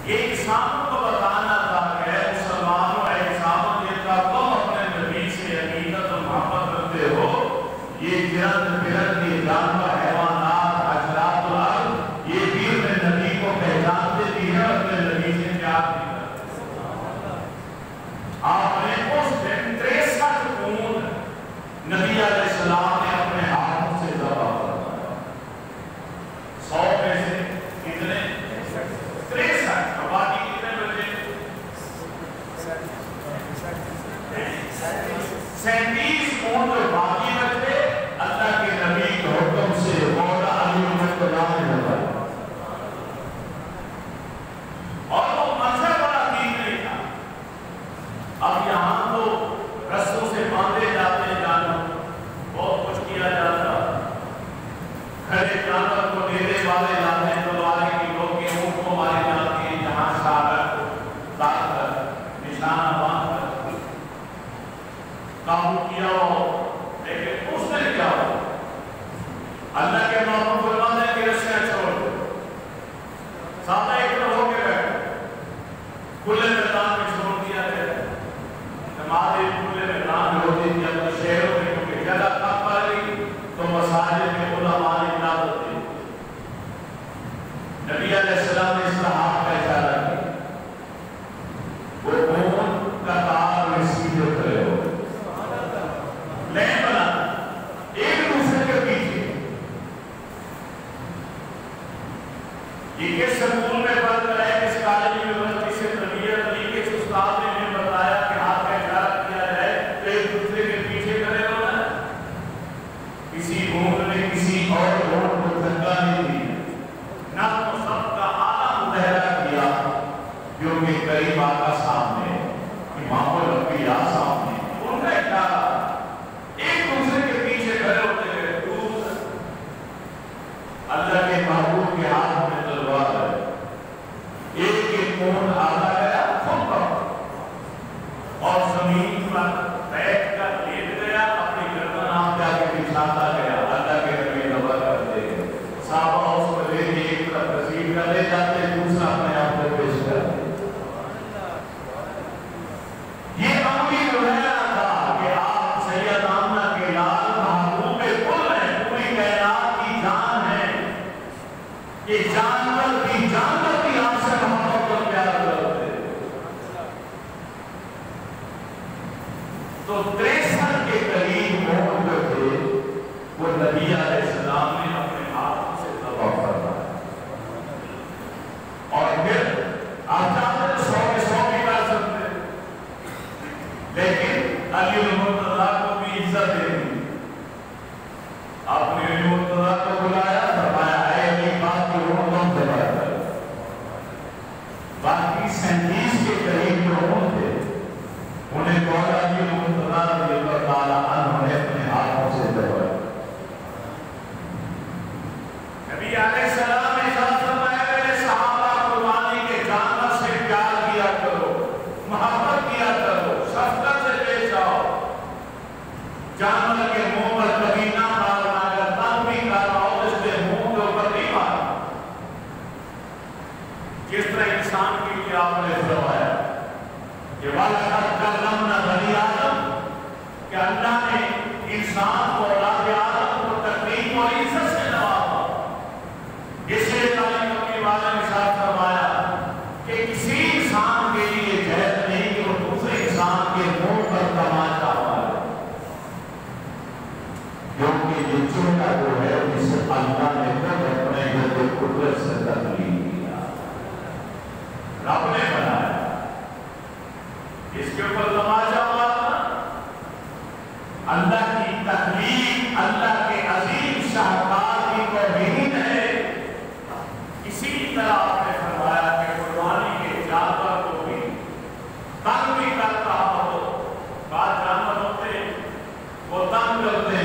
یہ انسانوں کو بتانا تھا کہ اے مسلمانوں، اے انسانوں، یہ تھا تم اپنے نبی سے عقیدت و محبت رکھتے ہو، یہ گرد پرد یہ جانور حیوانات حشرات الارض یہ بھی اپنے نبی کو پہچانتے بھی ہیں اور اپنے نبی سے پیار بھی کرتے ہیں۔ آپ نے اس دن 63 خون نبی علیہ السلام نے اپنے ہاتھوں سے ذبح کروایا۔ 100 میں سے کتنے؟ 63۔ اور باقی کتنے بچے؟ 37 خون جو باقی بچے اللہ کے نبی کے حکم سے مولا علی المرتضیٰ نے لگایا۔ اور وہ منظر بڑا عجیب نہیں تھا۔ اب یہاں تو رسوں سے باندھے جاتے جانور، بہت کچھ کیا جاتا، کھڑے جانور کو ڈیرے والے جاتے ہیں، تلواریں کی لوگ کے اونٹ کو مارے جاتے ہیں، جہاں شاگر داغ کر نشانہ باندھ کر قابو کیا ہو۔ لیکن اس نے کیا ہو؟ اللہ کے محبوب فرماتے ہیں کہ رسیاں چھوڑ دو، سادہ ایک طرح ہو کے بیٹھو، کھلے میدان میں چھوڑ دیا گیا۔ نمازیں کھلے میدان میں ہوتی تھی، اب تو شہروں میں کیونکہ جگہ کم پڑ گئی تو مساجد میں علماء نے اجازت دی۔ نبی علیہ السلام نے اس کا ہاتھ کا اشارہ کیا، وہ خون کا تار میں سیدھے کھڑے ہو گئے، لین بنا ایک دوسرے کے پیچھے۔ یہ کس سکول میں پڑھ کر ہے، کس کالج یونیورسٹی سے تربیت لی، کس استاد نے انہیں بتایا کہ ہاتھ کا اشارہ کیا جائے تو ایک دوسرے کے پیچھے کھڑے ہونا ہے؟ کسی گھوم نے کسی اور گھوم کو دھکا نہیں دی، نہ تو سب کا اعلیٰ مظاہرہ کیا، کیونکہ قریب آقا سامنے، امام الانبیاء سامنے، ان کا اشارہ ایک دوسرے کے پیچھے کھڑے ہوتے ہیں۔ دور اللہ کے محبوب کے ہاتھ میں تلوار ہے، ایک ایک خون آدھا گیا خود پر اور زمین پر بیٹھ کر لیٹ گیا، اپنی گردن آپ جا کے بچھاتا گیا۔ اللہ کے نبی دبا کر دے گئے، صحابہ اس کو لے کے ایک طرف رسید کر لے جاتے، دوسرا اپنے آپ کو پیش کرتے۔ یہ امیر رہنا تھا کہ آپ سید آمنہ کے لال محبوب کل ہیں، پوری کائنات کی جان ہے، یہ جانور بھی آپ سے محبت اور پیار کرتے۔ تو 63 کے قریب موت جو تھے وہ نبی علیہ السلام نے اپنے ہاتھ سے ذبح فرمایا۔ اور پھر آپ چاہتے تو 100 کے 100 بھی کر سکتے، لیکن علی المرتضیٰ کو بھی عزت دے دی۔ آپ نے علی المرتضیٰ کو بلایا، فرمایا اے علی بات کی روح تم ذبح کر۔ باقی 37 کے قریب جو تھے انہیں مولا علی المرتضیٰ رضی اللہ تعالیٰ عنہ نے اپنے ہاتھوں سے ذبح کیا۔ نبی علیہ السلام نے ارشاد فرمایا میرے صحابہ قربانی کے جانور سے پیار کیا کرو، محبت کیا کرو، شفقت سے پیش آؤ، جانور کے منہ پر کبھی نہ مارنا، اگر تنگ بھی کر رہا ہو اس کے منہ کے اوپر نہیں مارنا۔ جس طرح انسان کے لیے آپ نے فرمایا کہ وَلَقَدْ كَرَّمْنَا بَنِي آدم، کہ اللہ نے انسان کو اولاد آدم کو تکریم اور عزت سے نوازا۔ اس لیے تعلیم کرنے والے نے ارشاد فرمایا کہ کسی انسان کے لیے جائز نہیں کہ وہ دوسرے انسان کے منہ پر تماچا مارے، کیونکہ یہ چہرہ جو ہے جسے اللہ نے خود اپنے ید قدرت سے تخلیق کیا، رب نے بنایا، اس کے اوپر تماچا مارنا اللہ کی تخلیق، اللہ کے عظیم شاہکار کی توہین ہے۔ اسی طرح آپ نے فرمایا کہ قربانی کے جانور کو بھی تنگ بھی کرتا ہو، بعض جانور ہوتے وہ تنگ کرتے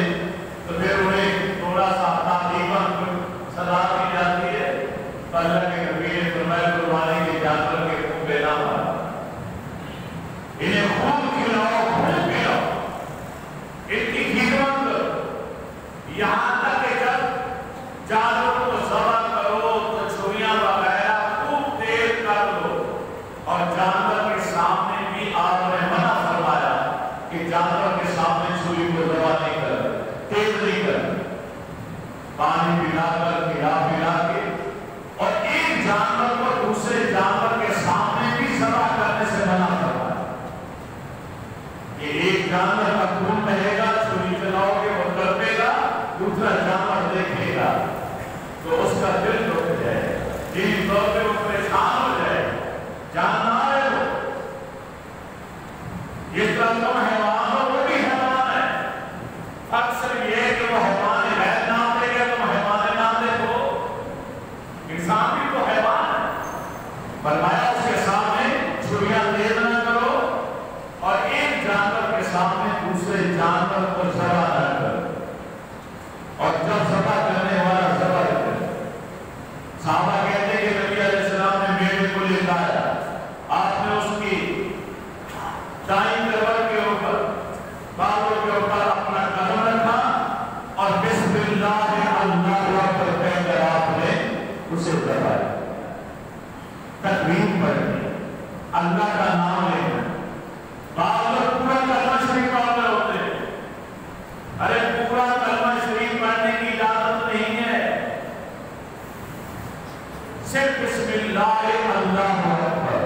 تو پھر انہیں تھوڑا سا تعلیماً سزا دی جاتی ہے، اللہ کے انسان بھی تو حیوان ہے. فرمایا اس کے سامنے چھریاں تیز نہ کرو اور ایک جانور کے سامنے دوسرے جانور کو ذبح نہ کرو. اور جب ذبح کرنے والا ذبح کرے, صحابہ کہتے ہیں کہ نبی علیہ السلام نے بیٹے کو لے آیا, آپ نے اس کی دائیں کمر کے اوپر بالوں کے اوپر اپنا قدم رکھا اور بسم اللہ اللہ اکبر کہہ کر آپ نے اسے دبایا. تکبیر پڑھنی, اللہ کا نام لینا. بعض لوگ پورا کلمہ شریف پڑھ رہے ہوتے ہیں. ارے پورا کلمہ شریف پڑھنے کی اجازت نہیں ہے, صرف بسم اللہ اللہ اکبر.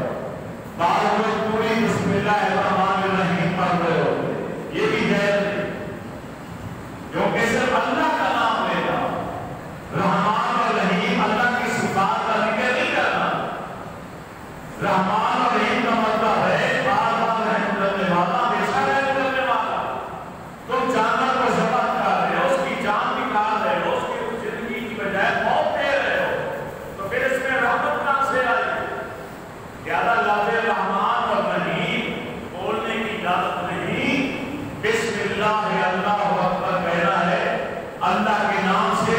بعض لوگ پوری بسم اللہ الرحمن الرحیم پڑھ رہے ہوتے ہیں, یہ بھی جائز نہیں, کیونکہ صرف اللہ کا نام لینا, رحمان اور رحیم اللہ کی صفات کا ذکر نہیں کرنا. رحمان اور رحیم کا مطلب ہے بار بار رحم کرنے والا, ہمیشہ رحم کرنے والا. تم جانور کو ذبح کر رہے ہو, اس کی جان نکال رہے ہو, اس کی زندگی کی بجائے موت دے رہے ہو, تو پھر اس میں رحمت کہاں سے آئی؟ زیادہ لفظ رحمان اور رحیم بولنے کی اجازت نہیں. بسم اللہ اللہ اکبر کہنا ہے, اللہ کے نام سے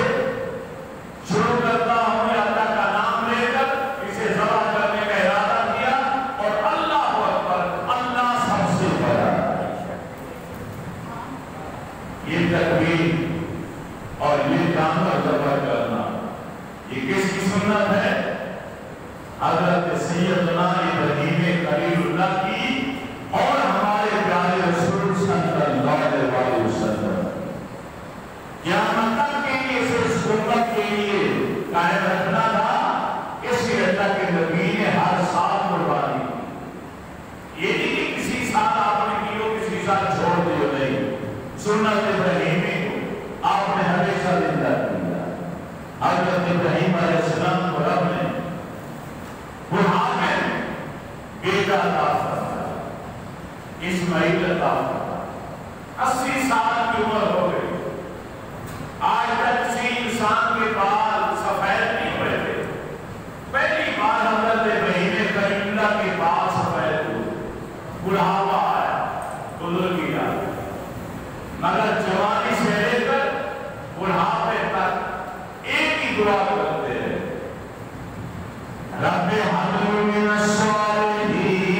شروع کرتا ہوں, اللہ کا نام لے کر اسے ذبح کرنے کا ارادہ کیا, اور اللہ اکبر, اللہ سب سے بڑا. یہ تکبیر اور یہ جانور ذبح کرنا یہ کس کی سنت ہے؟ حضرت سیدنا ابراہیم خلیل اللہ کی اور ہمارے پیارے رسول صلی اللہ علیہ وسلم. قیامت تک کے لیے صرف امت کے لیے قائم رکھنا تھا. اس لیے اللہ کے نبی نے ہر سال قربانی کی. یہ نہیں کہ کسی سال آپ نے کی ہو, کسی سال چھوڑ دیو, نہیں. سنت ابراہیمی کو آپ نے ہمیشہ زندہ کیا. حضرت ابراہیم علیہ السلام کو رب نے بڑھاپے میں بیٹا عطا فرمایا, اسماعیل عطا فرمایا. 80 سال کی عمر ہو گئی, آج تک کسی انسان کے بال سفید نہیں ہوئے تھے. پہلی بار حضرت ابراہیم خلیل اللہ کے بال سفید ہوئے. بڑھاپا آیا, بزرگی آئی, مگر جوانی سے لے کر بڑھاپے تک ایک ہی دعا کرتے ہیں, رب حب لی من الصالحین.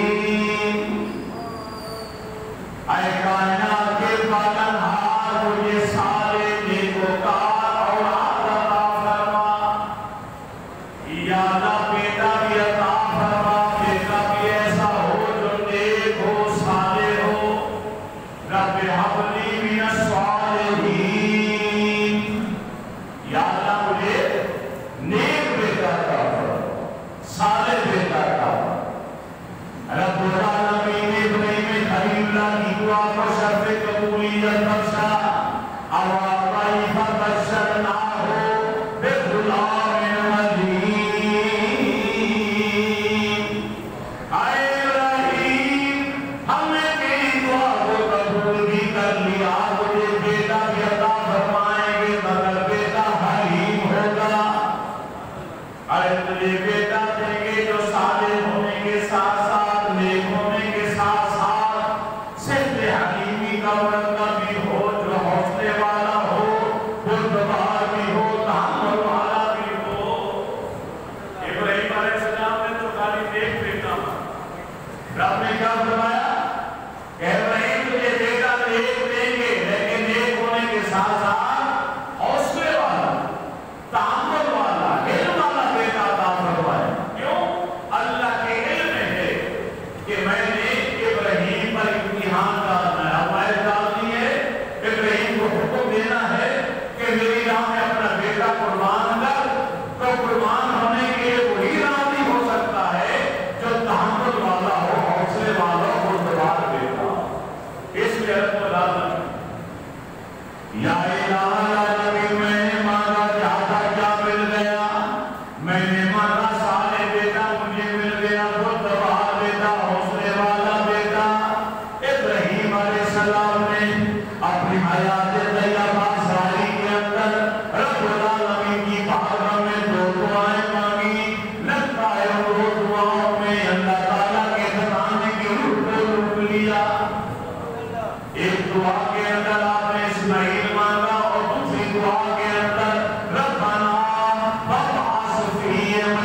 اے کائنات کے پالنہار, مجھے سارے نیکوکار اولاد عطا فرما. یا اللہ بیٹا بھی عطا فرما, بیٹا بھی ایسا ہو جو نیک ہو, صالح ہو. رب حب لی من الصالحین, یا اللہ مجھے نیک بیٹا عطا فرما, صالح بیٹا عطا فرما. رب العالمین ابراہیم خلیل اللہ کی دعا کو شرف قبولیت بخشا. اور فبشرناہ بغلام حلیم. اے ابراہیم, ہم نے تیری دعا کو قبول بھی کر لیا, مجھے بیٹا بھی عطا فرمائیں گے, مگر بیٹا حلیم ہوگا. ارے تجھے بیٹا دیں گے جو صالح ہونے کے ساتھ ساتھ, نیک ہونے کے ساتھ ساتھ صرف حلیمی کا مرکب بھی ہو, جو حوصلے والا ہو, بردبار بھی ہو, تحمل والا بھی ہو. ابراہیم علیہ السلام نے تو خالی ایک بیٹا مانگا. رب نے کیا فرمایا کہ ابراہیم تجھے بیٹا ایک دیں گے, لیکن ایک ہونے کے ساتھ ساتھ حوصلے والا, تحمل والا, علم والا بیٹا عطا فرمائے. کیوں؟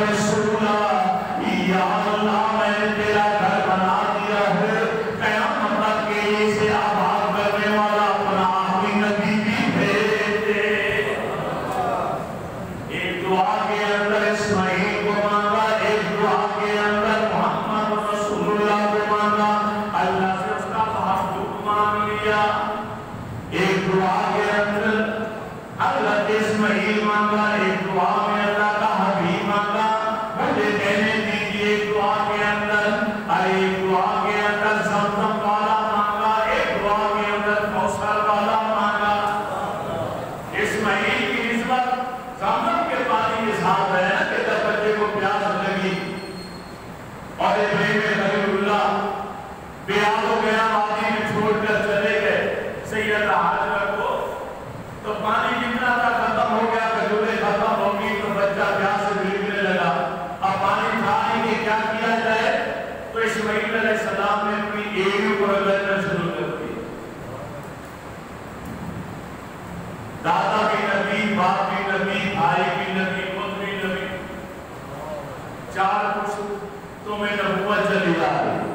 رسولا یا اللہ میں نے تیرا گھر بنا دیا ہے، قیامت تک کے اسے آباد کرنے والا اپنا آخری نبی بھی بھیج دے۔ ایک دعا کے اندر اسماعیل کو مانگا، ایک دعا کے اندر محمد رسول اللہ کو مانگا، اللہ سے اس کا تحقق مانگ لیا۔ ایک دعا کے اندر حضرت اسماعیل مانگا، ایک دعا میں اللہ کا حبیب مانگا، مجھے کہنے دیجئے ایک دعا کے اندر، ایک دعا کے اندر زمزم والا مانگا، ایک دعا کے اندر کوثر والا مانگا۔ اسماعیل کی نسبت زمزم کے پانی کے ساتھ ہے کہ جب بچے کو پیاس لگی اور ابراہیم خلیل اللہ بیال ہو گیا، وادی میں چھوڑ کر چلے گئے سیدہ ہاجرہ کو، تو پانی جتنا تھا ختم ہو گیا، کھجوریں ختم ہو گئی، تو بچہ پیاس سے بھیگنے لگا۔ اب پانی تھا ہی کہ کیا کیا جائے، تو اسماعیل علیہ السلام نے اپنی ایڑیوں کو رگڑنا شروع کر دی۔ دادا بھی نبی، باپ بھی نبی، بھائی بھی نبی، خود بھی نبی، چار کچھ تمہیں نبوت چلی جا رہی۔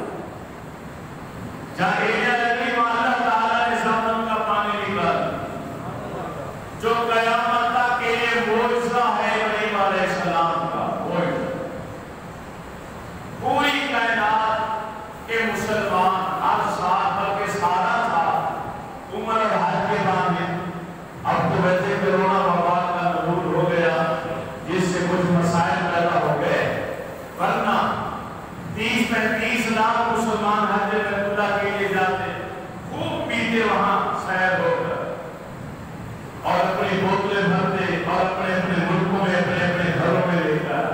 جہاں ایڑیاں لگی وہاں اللہ تعالیٰ نے زمزم کا پانی نکالا، جو قیامت تک کے لیے معجزہ ہے ابراہیم علیہ السلام کا معجزہ۔ پوری کائنات کے مسلمان ہر سال بلکہ سارا تھا عمر اور حج کے بعد میں، اب تو ویسے کرونا وبا کا نزول ہو گیا جس سے کچھ مسائل پیدا ہو گئے، ورنہ 30-35 لاکھ مسلمان حج بیت اللہ کے لیے جاتے، خوب پیتے وہاں سیر ہو کر، اور اپنی بوتلیں بھرتے اور اپنے اپنے ملکوں میں اپنے اپنے گھروں میں لے کر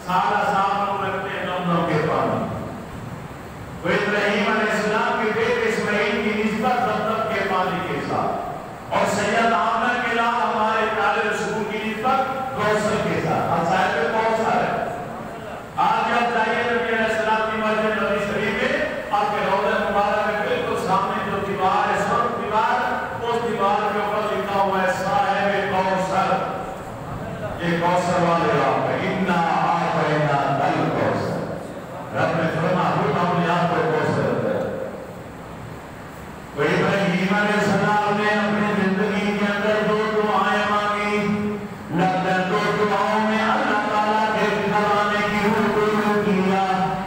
سارا سال رکھتے زمزم کے پانی۔ وہ ابراہیم علیہ السلام کے بیٹے اسماعیل کی نسبت زمزم کے پانی کے ساتھ، اور سید آمنہ کے علاوہ ہمارے پیارے رسول کی نسبت کوثر کے ساتھ۔ اور صاحب میں کوثر ہے، آج جب جائیے نبی علیہ السلام کی مسجد نبی شریف میں، آپ کے روضہ مبارک میں بالکل سامنے جو دیوار ہے، سرخ دیوار، اس دیوار کے اوپر لکھا ہوا ہے صاحب کوثر، یہ کوثر والے آپ ہیں، اِنَّا آتَيْنَا الْكَوْثَرَ۔ رب نے فرمایا ہم اپنے آپ کو کوثر ہے۔ وہ ابراہیم علیہ السلام نے اپنی زندگی کے اندر دو دعائیں مانگی، لگن دو دعاؤں میں اللہ تعالیٰ کے گھرانے کی حکم کیا۔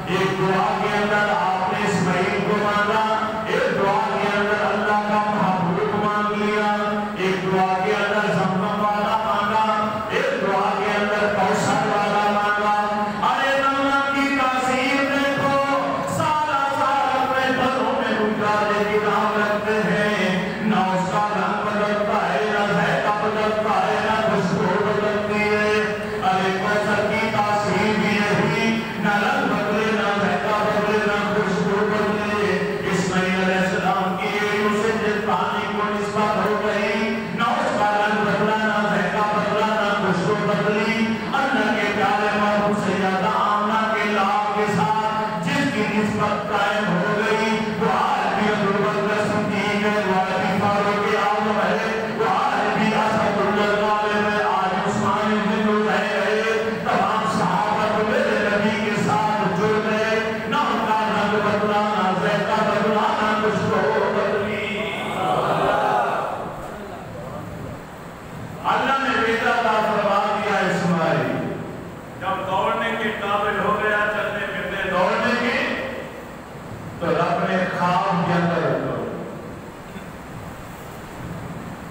ایک دعا کے اندر آپ نے اسماعیل کو مانگا، ایک دعا کے اندر اللہ کا محبوب مانگ لیا، ایک دعا کے اندر زمزم والا مانگا، ایک دعا کے اندر کوثر والا مانگا۔ ارے زمزم کی تاثیر دیکھو، سارا سال اپنے گھروں میں گزارنے کی کام رکھتے ہیں، نہ اس کا رنگ بدلتا ہے، نہ ذائقہ بدلتا ہے، نہ خوشبو بدلتی ہے۔ ارے کوثر کی تاثیر بھی یہی، نہ رنگ بدلے، نہ ذائقہ بدلے، نہ خوشبو بدلے۔ اسماعیل علیہ السلام کی ایڑیوں سے جس پانی کو نسبت ہو گئی، نہ اس کا رنگ بدلا، نہ ذائقہ بدلا، نہ خوشبو بدلی۔ اللہ کے پیارے محبوب سیدہ آمنہ کے لاب کے ساتھ جس کی نسبت قائم ہو گئی، وہ آج بھی ابوبکر صدیق ہے، وہ آج بھی فاروق اعظم ہے، وہ آج بھی اسد اللہ غالب ہے، آج عثمان بن طلحہ ہے، تمام صحابہ میرے نبی کے ساتھ جڑ گئے، نہ ان کا رنگ بدلا، نہ ذائقہ بدلا، نہ خوشبو بدلی۔ اللہ نے بیٹا عطا فرما دیا اسماعیل، جب دوڑنے کے قابل ہو گیا، چلنے پھرنے دوڑنے کے، تو رب نے خواب کے اندر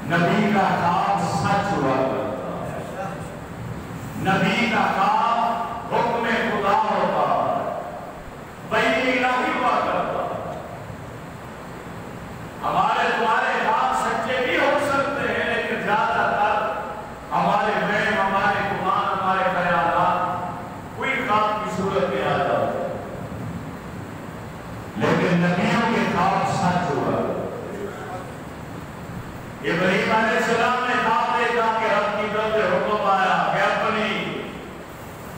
نبی کا خواب سچ ہوا کرتا، نبی کا خواب حکم خدا ہوتا، وحی الہی ہوا کرتا۔ ہمارے تمہارے خواب سچے بھی ہو سکتے ہیں، لیکن زیادہ تر ہمارے وہم، ہمارے گمان، ہمارے خیالات کوئی خواب کی صورت میں آ جاتے ہیں، لیکن نبیوں کے خواب سچ ہوا۔ ابراہیم علیہ السلام نے خواب دیکھا کہ رب کی طرف سے حکم آیا کہ اپنی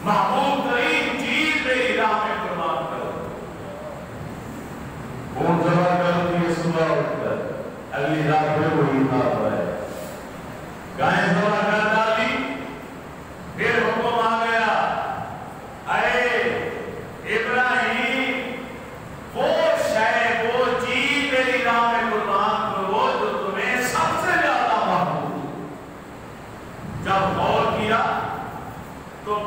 محبوب ترین چیز میری راہ میں قربان کرو، اون ذبح کرو کہ یہ صبح اٹھ کر اگلی رات میں وہی خواب ہے، گائے ذبح کر ڈالی، پھر حکم آ گیا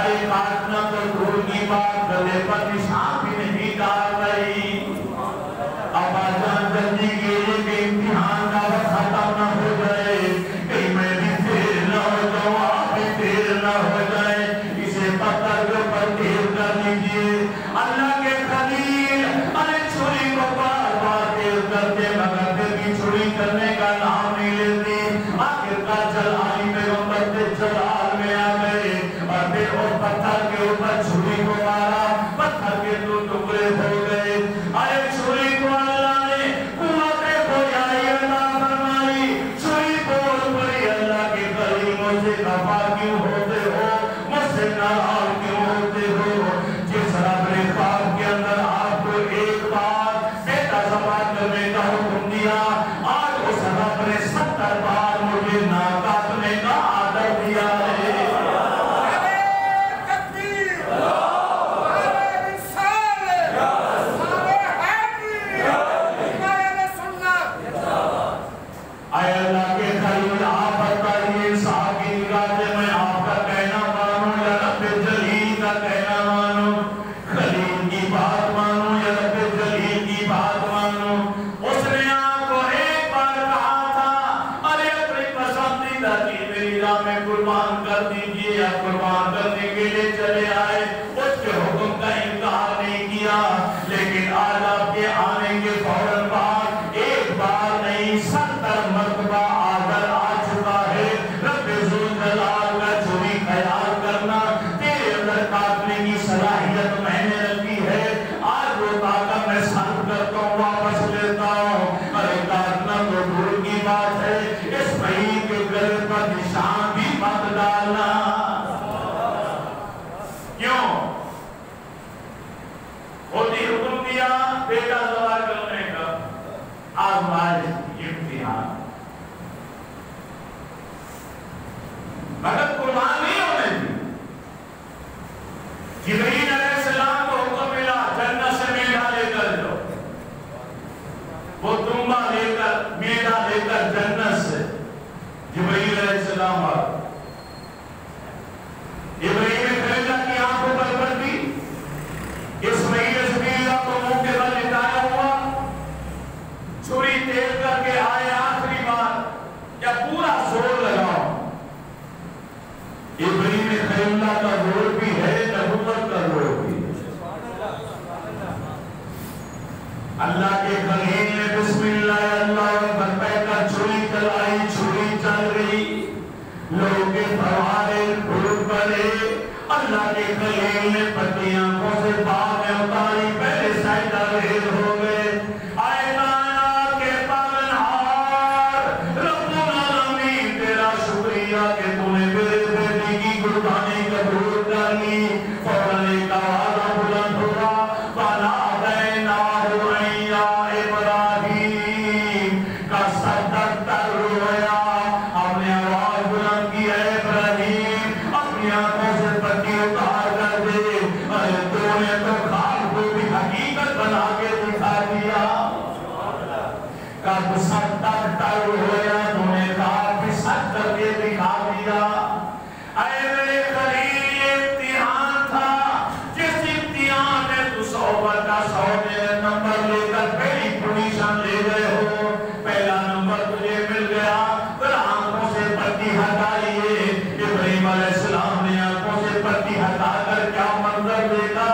ارے کاٹنا تو دور کی بات، گلے پر نشان بھی نہیں ڈال رہی۔ اب آجان جلدی گیلے کے امتحان کا وقت ختم نہ ہو جائے، کہیں میں بھی تیر نہ ہو جاؤں، آپ بھی تیر نہ ہو جائے، اسے پتھر کے اوپر تیر کر لیجئے۔ اللہ کے خلیل ارے چھری کو بار بار تیر کرتے مگر پھر بھی چھری کرنے کا نام نہیں لیتے۔ آخر کا جلالی پیغمبر کے جلال میں آ گئے اور پھر اس پتھر کے اوپر چھری کو مارا، پتھر کے دو ٹکڑے ہو گئے۔ ارے چھری کو اللہ نے قوت گویائی عطا فرمائی، چھری بول پڑی اللہ کے خلیل مجھ سے خفا کیوں ہوتے ہو، مجھ سے ناراض کیوں ہوتے ہو؟ جس رب نے خواب کے اندر آپ کو ایک بار بیٹا ذبح کرنے کا حکم دیا، آج اس رب نے 70 بار مجھے نہ کاٹنے کا آرڈر دیا ہے۔ اے اللہ کے خلیل آپ بتائیے انصاف کی نگاہ سے میں آپ کا کہنا مانوں یا رب جلیل کا کہنا مانوں، خلیل کی بات مانوں یا رب جلیل کی بات مانوں؟ اس نے آپ کو ایک بار کہا تھا ارے اپنی پسندیدہ چیز میری راہ میں قربان کر دیجئے، یا قربان کرنے کے لیے چلے آئے، اس کے حکم کا انکار نہیں کیا، لیکن آج آپ کے آنے کے فوراً بعد ایک بار نہیں 70 مرتبہ آدر آ چکا ہے۔ رب ذوالجلال کا چھری خیال کرنا تیرے اندر کاٹنے کی صلاحیت میں نے رکھی ہے، آج وہ طاقت میں صرف کرتا ہوں، واپس لیتا ہوں۔ ارے کاٹنا تو دور کی بات ہے، اسماعیل کے گلے پر نشان بھی مت ڈالنا۔ کیوں؟ خود ہی حکم دیا بیٹا ذبح کرنے کا، آزمائش امتحان، مگر قربان نہیں ہونے دی۔ جبرائیل علیہ السلام کو حکم ملا جنت سے میڈا لے کر جاؤ، وہ دمبا لے کر میڈا لے کر جنت سے جبرائیل علیہ السلام آ ابراہیم خلیلہ کی آنکھوں پر پڑتی، اسماعیل اسماعیلہ کو منہ کے بل لٹایا ہوا، چھری تیز کر کے آئے آخری بار یا پورا زور لگاؤ۔ ابراہیم خلیلہ کا زور بھی ہے، نبوت کا زور بھی ہے۔ اللہ کے خلیل نے بسم اللہ اللہ اکبر کہہ کر چھری چلائی، چھری چل گئی، لوگ کے پروارے پھوٹ پڑے۔ اللہ کے خلیل نے پٹیاں کو سے باغ میں اتاری، پہلے سجدہ ریز ہو گئے۔ اے کائنات کے پالنہار رب العالمین، تیرا شکریہ کہ تو نے میرے بیٹی کی قربانی قبول کر لی۔ فوراً ایک آواز بلند ہوا، وَنَادَيْنَاهُ أَن يَا إِبْرَاهِيمُ، کا صدق تر رویا، ہم نے آواز بلند کی، اے ابراہیم اپنی آنکھوں سے پٹی اتار کر دے۔ ارے تو نے تو خواب کو بھی حقیقت بنا کے دکھا دیا، کب صدق تر رویا، تو نے خواب بھی سچ کر کے دکھا دیا۔ اے میرے خلیل یہ امتحان تھا، جس امتحان میں تو 100 کا 100 میرے نمبر لے کر پہلی پوزیشن لے گئے ہو، پہلا نمبر تجھے مل گیا، پھر آنکھوں سے پٹی ہٹائیے۔ ابراہیم علیہ السلام نے آنکھوں سے پٹی ہٹا کر کیا منظر دیکھا،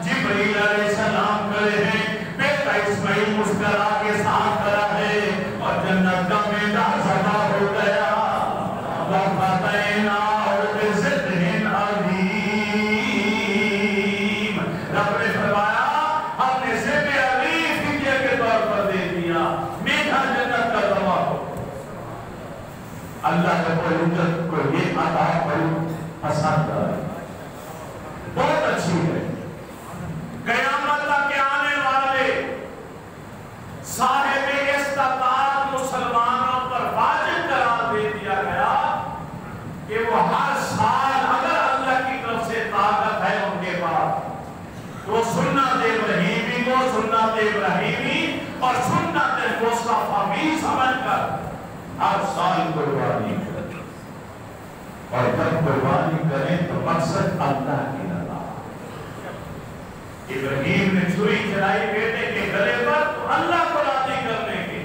جبرائیل علیہ السلام کھڑے ہیں، بیٹا اسماعیل مسکرا کے ساتھ کھڑا ہے، اور جنت کا میدہ ذبح ہو گیا۔ وَفَدَيْنَاهُ بِذِبْحٍ عَظِيمٍ، رب نے فرمایا ہم نے ذبح عظیم فدیے کے طور پر دے دیا، میٹھا جنت کا ذبح ہو۔ اللہ رب العزت کو یہ عطا بڑی پسند ہے، بہت اچھی ہے۔ قیامت تک کے آنے والے صاحب استطاعت مسلمانوں پر واجب قرار دے دیا گیا کہ وہ ہر سال اگر اللہ کی طرف سے طاقت ہے ان کے پاس، تو سنت ابراہیمی کو سنت ابراہیمی اور سنت مصطفی سمجھ کر ہر سال قربانی کرے۔ اور جب قربانی کریں تو مقصد اللہ کی رضا۔ ابراہیم نے چھری چلائی بیٹے کے گلے پر تو اللہ کو راضی کرنے کے۔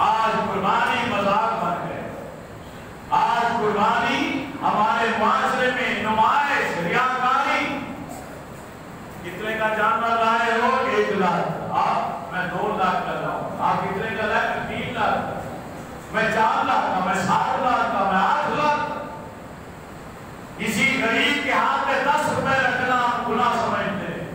آج قربانی مذاق بن گئے، آج قربانی ہمارے معاشرے میں نمائش، ریاکاری۔ کتنے کا جانور لائے ہو؟ 1 لاکھ، آپ میں 2 لاکھ کر رہا ہوں، آپ کتنے کا لائے؟ 3 لاکھ، میں 4 لاکھ کا، میں 7 لاکھ کا، میں 8 لاکھ۔ کسی غریب کے ہاتھ میں 10 روپے رکھنا ہم گناہ سمجھتے ہیں۔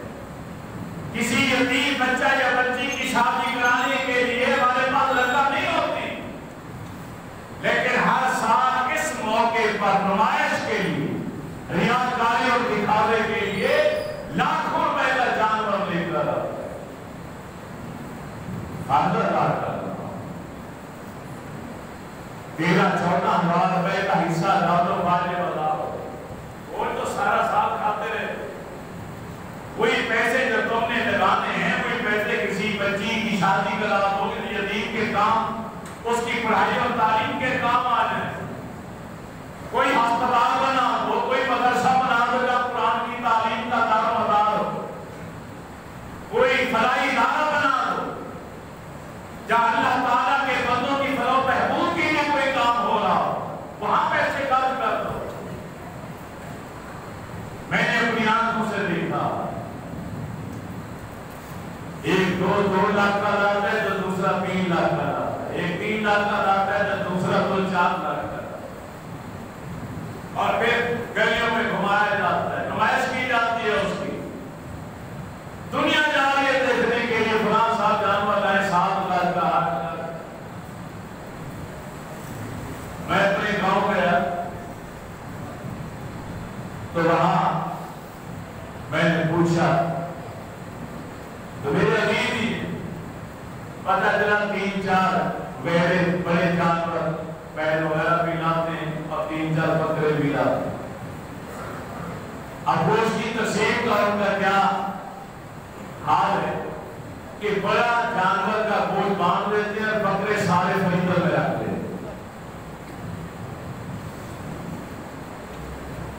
کسی یتیم بچہ یا بچی کی شادی کرانے کے لیے ہمارے پاس لڑکا نہیں ہوتی، لیکن ہر سال اس موقع پر نمائش کے لیے، ریاکاری اور دکھاوے کے لیے لاکھوں روپے کا جانور لے کر حاضر کر 13-14 ہزار روپے کا حصہ ڈالو، والے بتاؤ، وہ تو سارا سال کھاتے رہے۔ وہی پیسے جو تم نے لگانے ہیں، وہی پیسے کسی بچی کی شادی کرا دو، کسی یتیم کے کام، اس کی پڑھائی اور تعلیم کے کام آ جائیں۔ کوئی ہسپتال بنا دو، کوئی مدرسہ بنا دو جہاں قرآن کی تعلیم کا دار و مدار ہو، کوئی فلاحی ادارہ بنا دو جہاں اللہ تعالیٰ کے بندوں کی فلاح و بہبود کے لیے کوئی کام ہو رہا ہو، وہاں پیسے خرچ کر دو۔ میں نے اپنی آنکھوں سے دیکھا، ایک 2 لاکھ کا لاتا ہے تو دوسرا 3 لاکھ کا لاتا ہے، ایک 3 لاکھ کا لاتا ہے تو دوسرا 4 لاکھ کا، اور پھر گلیوں میں گھمایا جاتا ہے، نمائش کی جاتی ہے اس کی۔ دنیا جا رہی ہے دیکھنے کے لیے فلاں صاحب جانور لائے 7 لاکھ کا، 8 لاکھ۔ میں اپنے گاؤں گیا تو وہاں میں نے پوچھا تو میرے عزیز ہی پتہ چلا 3-4 بڑے جانور بیل وغیرہ بھی لاتے ہیں اور 3-4 بکرے بھی لاتے ہیں۔ اب گوشت کی تقسیم کا ان کا کیا حال ہے کہ بڑا جانور کا گوشت باندھ دیتے ہیں اور بکرے سارے فریزر میں رکھتے ہیں۔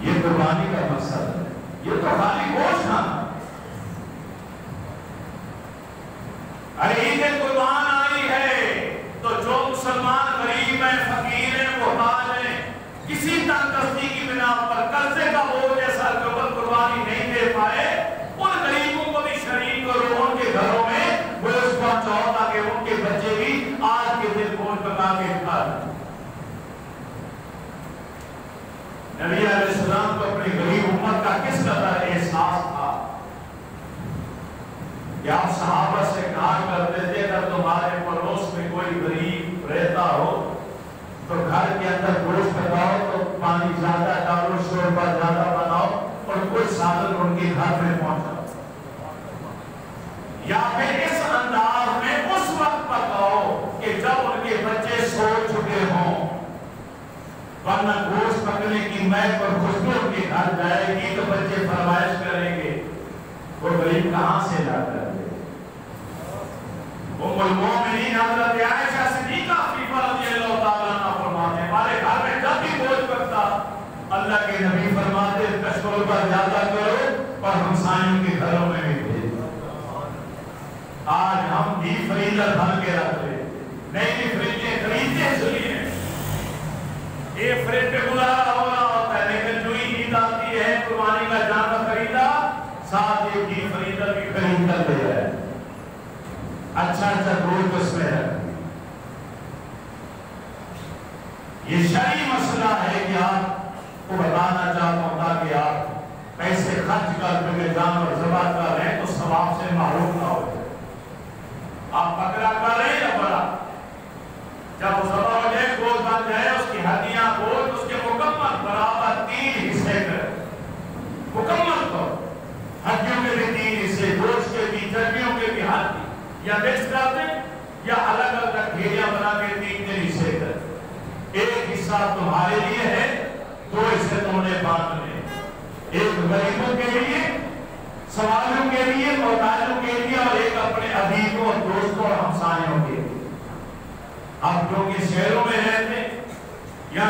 یہ قربانی کا مقصد ہے، یہ تو خالی گوشت کھانا۔ عید قربان آئی ہے تو جو مسلمان غریب ہیں، فقیر ہیں، محتاج ہیں، کسی تنگدستی کی بنا پر قرضے کا بوجھ جیسا قربانی نہیں دے پائے، ان غریبوں کو بھی شریک کرو، ان کے گھروں میں گوشت پہنچاؤ تاکہ ان کے بچے بھی آج کے دن گوشت پکا کے کھا لیں۔ نبی علیہ السلام کو اپنی غریب امت کا کس قدر احساس تھا کہ آپ صحابہ سے کہا کرتے تھے اگر تمہارے پڑوس میں کوئی غریب رہتا ہو تو گھر کے اندر گوشت پکاؤ تو پانی زیادہ ڈالو، شوربہ زیادہ بناؤ اور کوئی سادن ان کے گھر میں پہنچاؤ، یا پھر اس انداز میں اس وقت پکاؤ کہ جب ان کے بچے سو چکے ہوں، ورنہ گوشت پکنے کی مہک اور خوشبو ان کے گھر جائے گی تو بچے فرمائش کریں گے وہ غریب کہاں سے لا کر دے۔ ام المومنین حضرت عائشہ صدیقہ رضی اللہ تعالیٰ عنہ فرماتے ہیں ہمارے گھر میں جب بھی گوشت پکتا اللہ کے نبی فرماتے شوربہ زیادہ کرو اور ہمسایوں کے گھروں میں بھی بھیجو۔ آج ہم بھی فریزر بھر کے رکھ لیں، نئی فریزیں خریدتے چلیے، یہ فریج پہ گزارا ہو رہا ہوتا ہے، لیکن جو ہی عید آتی ہے قربانی کا جانور خریدا ساتھ ایک ڈی فریزر بھی خرید کر دے رہا ہے، اچھا گوشت اس میں رکھ۔ یہ شرعی مسئلہ ہے کہ آپ کو بتانا چاہتا ہوں تاکہ آپ پیسے خرچ کر کے جانور ذبح کر رہے ہیں تو ثواب سے محروم نہ ہو جائے۔ آپ بکرا کر رہے ہیں یا بڑا، جب وہ ذبح ہو جائے گوشت بن جائے اس کی ہڈیاں گوشت اس کے مکمل برابر 3 حصے کر مکمل طور ہڈیوں کے بھی 3 حصے، گوشت کے بھی، چربیوں کے بھی ہڈی یا مکس کر دیں یا الگ الگ ڈھیریاں بنا کے 3 حصے کر۔ ایک حصہ تمہارے لیے ہے، 2 حصے تم نے بانٹنے، ایک غریبوں کے لیے، سوالیوں کے لیے، محتاجوں کے لیے، اور ایک اپنے عزیزوں اور دوستوں اور ہمسایوں کے لیے۔ اب جو کہ شہروں میں رہتے یا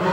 2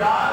4,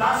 10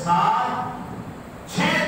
7, 6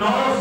9